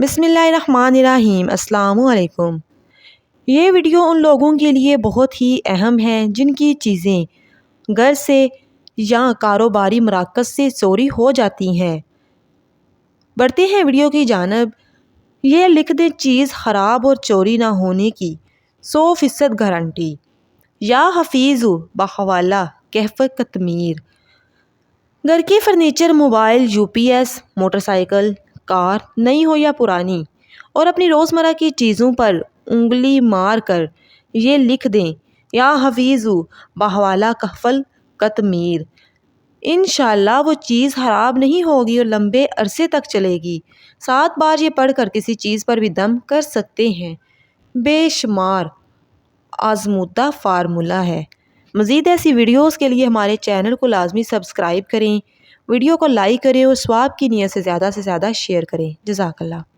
بسم اللہ الرحمن الرحیم۔ السلام علیکم۔ یہ ویڈیو ان لوگوں کے لیے بہت ہی اہم ہے جن کی چیزیں گھر سے یا کاروباری مراکز سے چوری ہو جاتی ہیں۔ بڑھتے ہیں ویڈیو کی جانب۔ یہ لکھ دیں چیز خراب اور چوری نہ ہونے کی 100% گارنٹی۔ یا حفیظ بحوالہ کیف قطمیر۔ گھر کی furniture, mobile, UPS، motorcycle, car, نئی ہو یا پرانی، اور اپنی روزمرہ کی چیزوں پر انگلی مار کر یہ لکھ دیں یا حفیظ بحوالہ کیف قطمیر۔ انشاءاللہ وہ چیز خراب نہیں ہوگی اور لمبے عرصے تک چلے گی۔ 7 بار یہ پڑھ کر کسی چیز پر بھی دم کر سکتے ہیں۔ بے شمار آزمودہ فارمولہ ہے۔ مزید ایسی ویڈیوز کے لیے ہمارے چینل کو لازمی سبسکرائب کریں، ویڈیو کو لائک کریں اور ثواب کی نیت سے زیادہ شیئر کریں۔ جزاک اللہ۔